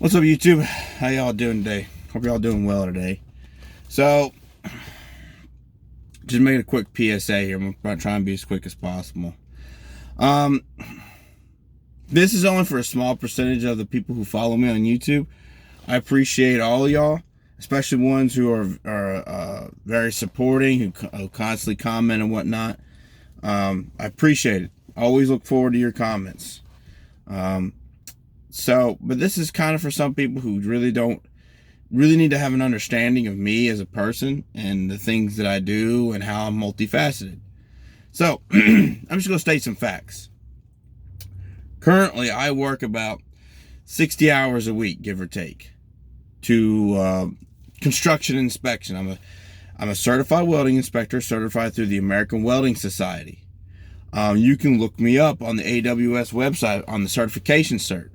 What's up, YouTube? How y'all doing today? Hope y'all doing well today. So, just made a quick PSA here. I'm going to try and be as quick as possible. Um, this is only for a small percentage of the people who follow me on YouTube. I appreciate all of y'all, especially ones who are very supporting, who constantly comment and whatnot. I appreciate it. Always look forward to your comments. But this is kind of for some people who really need to have an understanding of me as a person and the things that I do and how I'm multifaceted. So, I'm just going to state some facts. Currently, I work about 60 hours a week, give or take, to construction inspection. I'm a certified welding inspector, certified through the American Welding Society. You can look me up on the AWS website on the certification cert.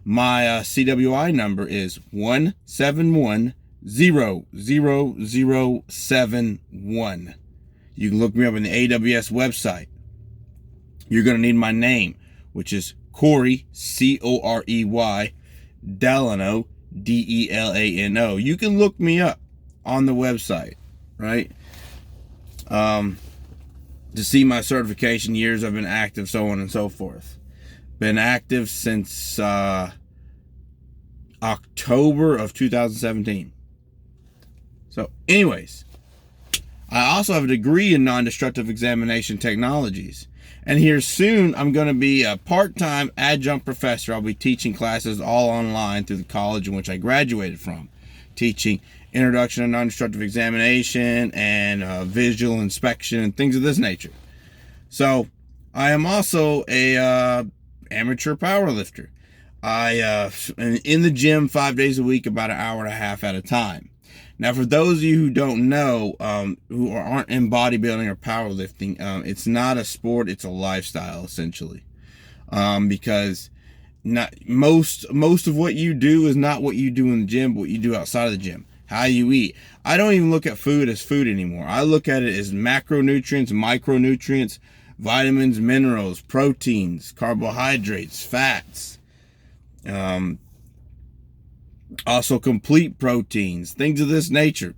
My CWI number is 1710071. You can look me up on the AWS website. You're going to need my name, which is Corey, Corey, Delano, Delano. You can look me up on the website, right? To see my certification years I've been active, so on and so forth. Been active since October of 2017. So anyways, I also have a degree in non-destructive examination technologies. And here soon, I'm going to be a part-time adjunct professor. I'll be teaching classes all online through the college in which I graduated from. Teaching introduction to non-destructive examination and visual inspection and things of this nature. So I am also a amateur power lifter. I am in the gym 5 days a week, about an hour and a half at a time. Now, for those of you who don't know, who aren't in bodybuilding or powerlifting, it's not a sport; it's a lifestyle, essentially. Because not most of what you do is not what you do in the gym, but what you do outside of the gym. How you eat. I don't even look at food as food anymore. I look at it as macronutrients, micronutrients, vitamins, minerals, proteins, carbohydrates, fats. Also complete proteins, things of this nature.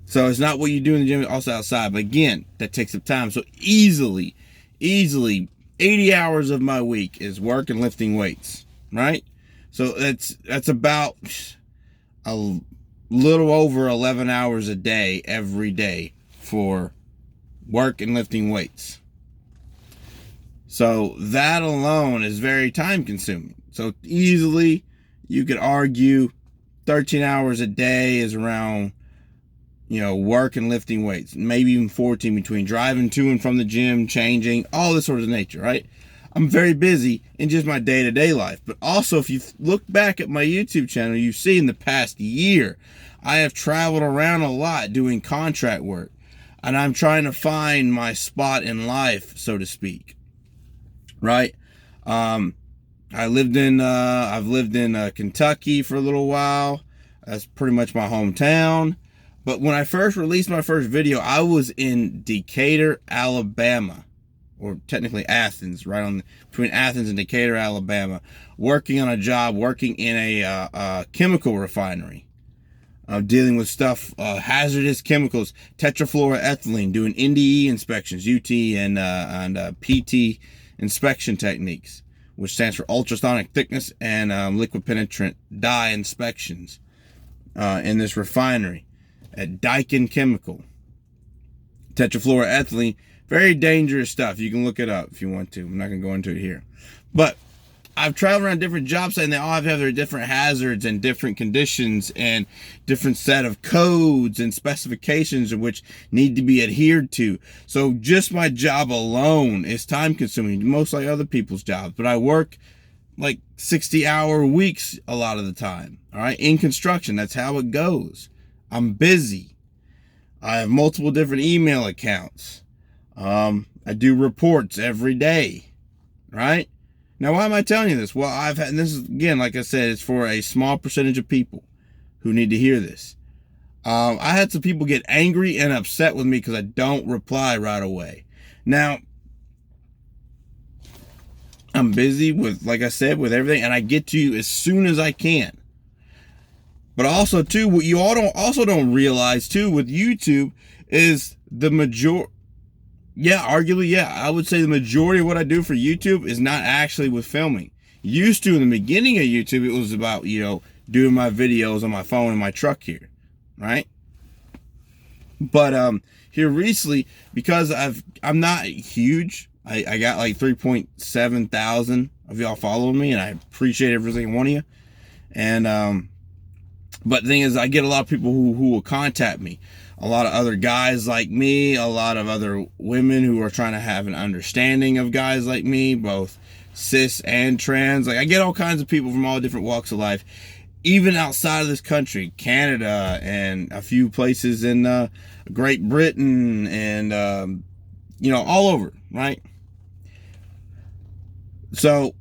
So it's not what you do in the gym, also outside. But again, that takes up time. So easily 80 hours of my week is work and lifting weights, right? So that's about a little over 11 hours a day, every day, for work and lifting weights. So that alone is very time consuming. So easily you could argue 13 hours a day is around, work and lifting weights. Maybe even 14 between driving to and from the gym, changing, all this sort of nature, right? I'm very busy in just my day-to-day life. But also, if you look back at my YouTube channel, you see in the past year, I have traveled around a lot doing contract work. And I'm trying to find my spot in life, so to speak. Right? I've lived in Kentucky for a little while. That's pretty much my hometown. But when I first released my first video, I was in Decatur, Alabama, or technically Athens, between Athens and Decatur, Alabama, working on a job, working in a chemical refinery, dealing with stuff, hazardous chemicals, tetrafluoroethylene, doing NDE inspections, UT and PT inspection techniques, which stands for ultrasonic thickness and liquid penetrant dye inspections in this refinery at Daikin Chemical. Tetrafluoroethylene, very dangerous stuff. You can look it up if you want to. I'm not going to go into it here. But I've traveled around different job sites, and they all have their different hazards and different conditions and different set of codes and specifications which need to be adhered to. So just my job alone is time consuming, most like other people's jobs. But I work like 60-hour weeks a lot of the time. All right, in construction, that's how it goes. I'm busy. I have multiple different email accounts. I do reports every day. Right? Now, why am I telling you this? Well, and this is, again, like I said, it's for a small percentage of people who need to hear this. I had some people get angry and upset with me because I don't reply right away. Now, I'm busy with, like I said, with everything, and I get to you as soon as I can. But also, too, what you all don't realize, too, with YouTube is the arguably, I would say the majority of what I do for YouTube is not actually with filming. Used to, in the beginning of YouTube, it was about, doing my videos on my phone in my truck here, right? But here recently, because I'm not huge, I got like 3.7 thousand of y'all following me, and I appreciate every single one of you. And but the thing is, I get a lot of people who will contact me. A lot of other guys like me, a lot of other women who are trying to have an understanding of guys like me, both cis and trans. Like, I get all kinds of people from all different walks of life, even outside of this country, Canada, and a few places in Great Britain, and all over, right? So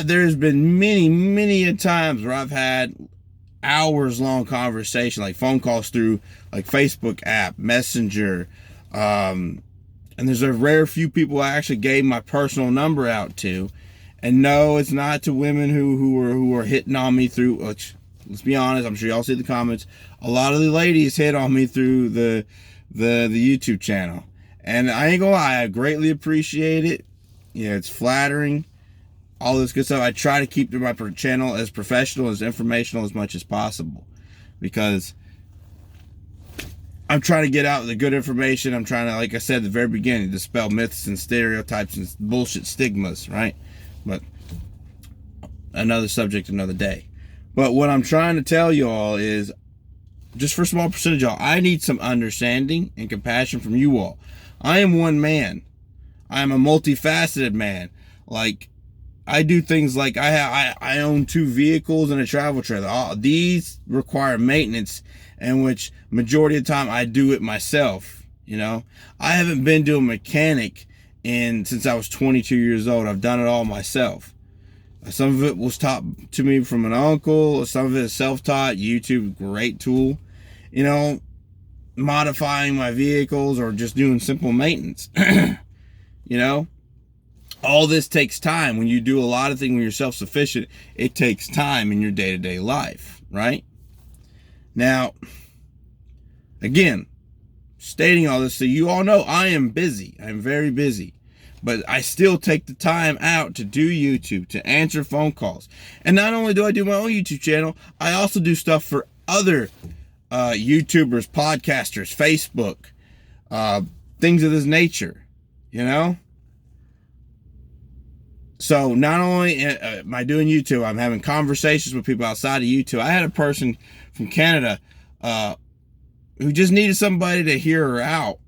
there's been many a times where I've had hours long conversation, like phone calls through like Facebook app, Messenger, and there's a rare few people I actually gave my personal number out to. And no, it's not to women who are hitting on me through, which, let's be honest, I'm sure y'all see the comments. A lot of the ladies hit on me through the YouTube channel, and I ain't gonna lie, I greatly appreciate it. It's flattering, all this good stuff. I try to keep my channel as professional, as informational as much as possible, because I'm trying to get out the good information. I'm trying to, like I said at the very beginning, dispel myths and stereotypes and bullshit stigmas, right? But another subject, another day. But what I'm trying to tell y'all is, just for a small percentage of y'all, I need some understanding and compassion from you all. I am one man. I am a multifaceted man. Like, I do things like I own 2 vehicles and a travel trailer. These require maintenance, in which majority of the time I do it myself. I haven't been to a mechanic since I was 22 years old. I've done it all myself. Some of it was taught to me from an uncle. Some of it is self-taught. YouTube, great tool. Modifying my vehicles or just doing simple maintenance. All this takes time. When you do a lot of things, when you're self-sufficient, it takes time in your day-to-day life, right? Now, again, stating all this so you all know, I am busy. I'm very busy. But I still take the time out to do YouTube, to answer phone calls. And not only do I do my own YouTube channel, I also do stuff for other YouTubers, podcasters, Facebook, things of this nature, So not only am I doing YouTube, I'm having conversations with people outside of YouTube. I had a person from Canada who just needed somebody to hear her out.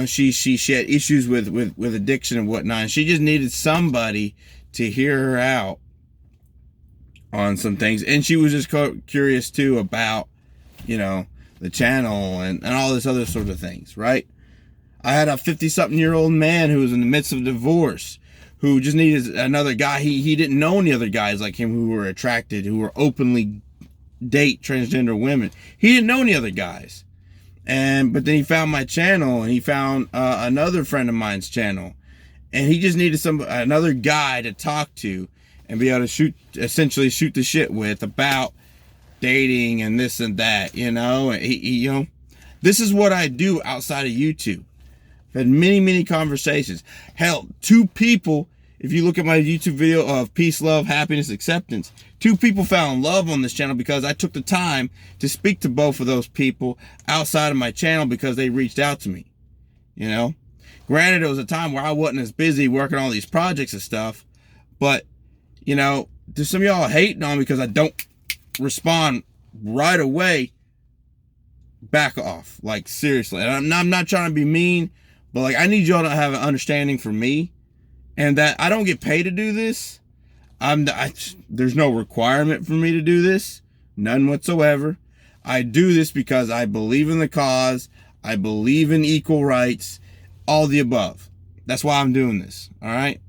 She had issues with addiction and whatnot, and she just needed somebody to hear her out on some things. And she was just curious too about, the channel and all this other sort of things, right? I had a 50-something-year-old man who was in the midst of divorce, who just needed another guy. He didn't know any other guys like him who were attracted, who were openly date transgender women. He didn't know any other guys. But then he found my channel, and he found another friend of mine's channel, and he just needed another guy to talk to and be able to essentially shoot the shit with about dating and this and that, This is what I do outside of YouTube. I've had many conversations. Hell, 2 people, if you look at my YouTube video of peace, love, happiness, acceptance, 2 people found love on this channel because I took the time to speak to both of those people outside of my channel because they reached out to me. Granted, it was a time where I wasn't as busy working on all these projects and stuff, but, there's some of y'all hating on me because I don't respond right away. Back off. Like, seriously. And I'm not trying to be mean, but, like, I need y'all to have an understanding for me, and that I don't get paid to do this. There's no requirement for me to do this. None whatsoever. I do this because I believe in the cause. I believe in equal rights. All the above. That's why I'm doing this. All right?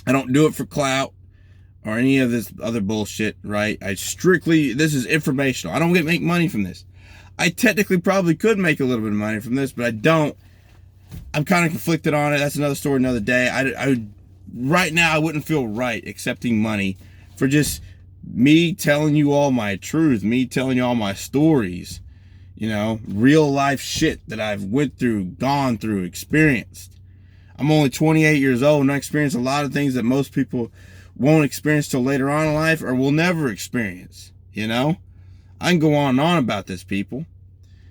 I don't do it for clout or any of this other bullshit, right? This is informational. I don't make money from this. I technically probably could make a little bit of money from this, but I don't. I'm kind of conflicted on it. That's another story, another day. right now I wouldn't feel right accepting money for just me telling you all my truth, me telling you all my stories, you know, real life shit that I've went through, gone through, experienced. I'm only 28 years old and I experienced a lot of things that most people won't experience till later on in life or will never experience, you know? I can go on and on about this, people.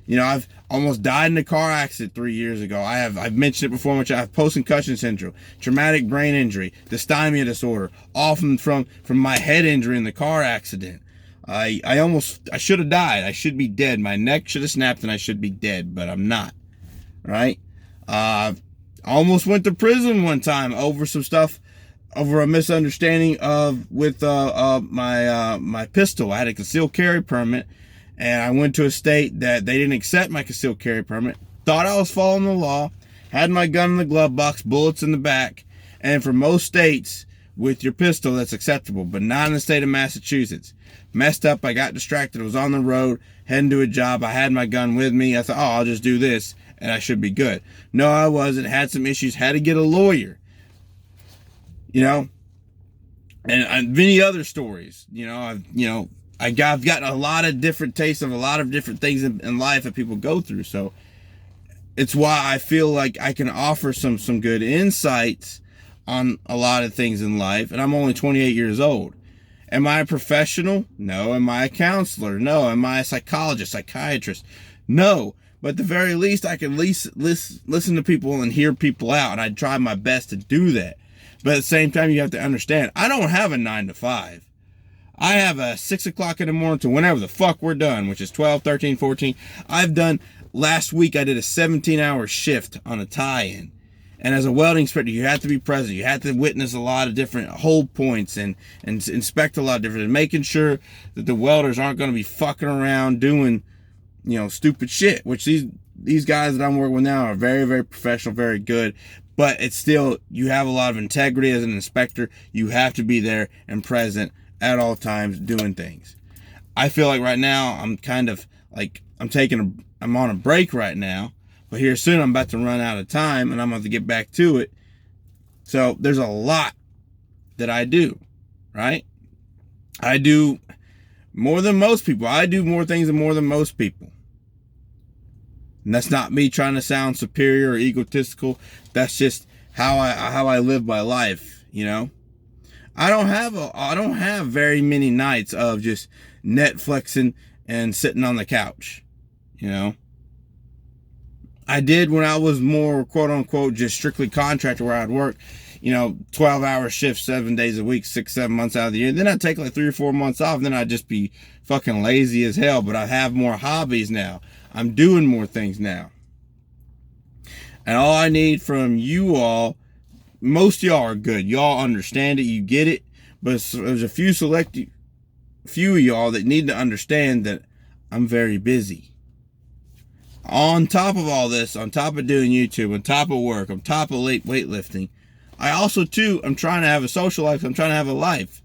You know, I've almost died in a car accident 3 years ago. I've mentioned it before much. I have post-concussion syndrome, traumatic brain injury, dysthymia disorder, all from my head injury in the car accident. I should have died. I should be dead. My neck should have snapped and I should be dead, but I'm not. Right? I almost went to prison one time over some stuff, over a misunderstanding with my pistol. I had a concealed carry permit. And I went to a state that they didn't accept my concealed carry permit. Thought I was following the law. Had my gun in the glove box, bullets in the back. And for most states, with your pistol, that's acceptable. But not in the state of Massachusetts. Messed up. I got distracted. I was on the road, heading to a job. I had my gun with me. I thought, oh, I'll just do this, and I should be good. No, I wasn't. Had some issues. Had to get a lawyer. You know? And many other stories. I've gotten a lot of different tastes of a lot of different things in life that people go through. So it's why I feel like I can offer some good insights on a lot of things in life. And I'm only 28 years old. Am I a professional? No. Am I a counselor? No. Am I a psychologist, psychiatrist? No. But at the very least, I can at least listen to people and hear people out. And I try my best to do that. But at the same time, you have to understand, I don't have a 9 to 5. I have a 6 o'clock in the morning to whenever the fuck we're done, which is 12, 13, 14. Last week I did a 17-hour shift on a tie-in. And as a welding inspector, you have to be present. You have to witness a lot of different hold points and inspect a lot of different, making sure that the welders aren't going to be fucking around doing, stupid shit, which these guys that I'm working with now are very, very professional, very good. But it's still, you have a lot of integrity as an inspector. You have to be there and present at all times doing things. I feel like right now I'm kind of like I'm on a break right now, but here soon I'm about to run out of time and I'm going to get back to it. So there's a lot that I do, right? I do more than most people. I do more things than more than most people. And that's not me trying to sound superior or egotistical. That's just how I live my life, I don't have very many nights of just Netflixing and sitting on the couch, I did when I was more quote unquote just strictly contractor where I'd work, 12-hour shifts, 7 days a week, 6-7 months out of the year. Then I'd take like 3 or 4 months off, and then I'd just be fucking lazy as hell. But I have more hobbies now. I'm doing more things now. And all I need from you all, most of y'all are good. Y'all understand it. You get it. But there's a few of y'all that need to understand that I'm very busy. On top of all this, on top of doing YouTube, on top of work, on top of weightlifting, I also, too, I'm trying to have a social life. I'm trying to have a life,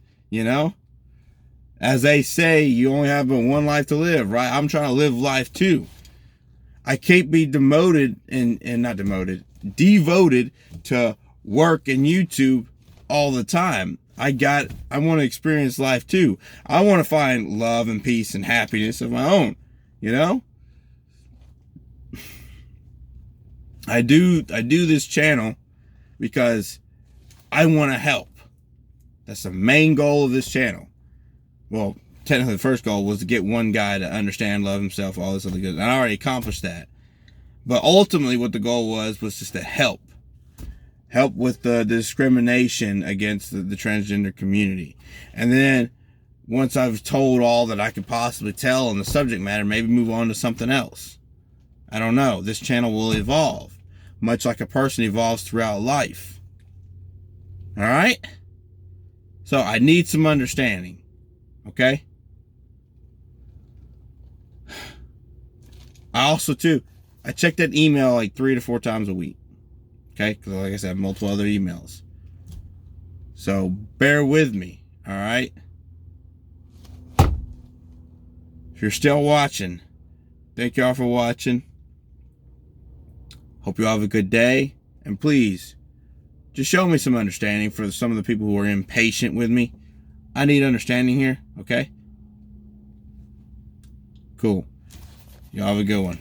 As they say, you only have but one life to live, right? I'm trying to live life, too. I can't be devoted to work and YouTube all the time. I want to experience life too. I want to find love and peace and happiness of my own, I do this channel because I want to help. That's the main goal of this channel. Well, technically the first goal was to get one guy to understand, love himself, all this other good. And I already accomplished that. But ultimately what the goal was just to help with the discrimination against the transgender community. And then once I've told all that I could possibly tell on the subject matter, maybe move on to something else. I don't know. This channel will evolve, much like a person evolves throughout life. All right? So I need some understanding. Okay? I also, too, I check that email like 3 to 4 times a week. Okay? Because like I said, I have multiple other emails. So bear with me. All right? If you're still watching, thank y'all for watching. Hope you all have a good day. And please, Just show me some understanding for some of the people who are impatient with me. I need understanding here, okay? Cool. Y'all have a good one.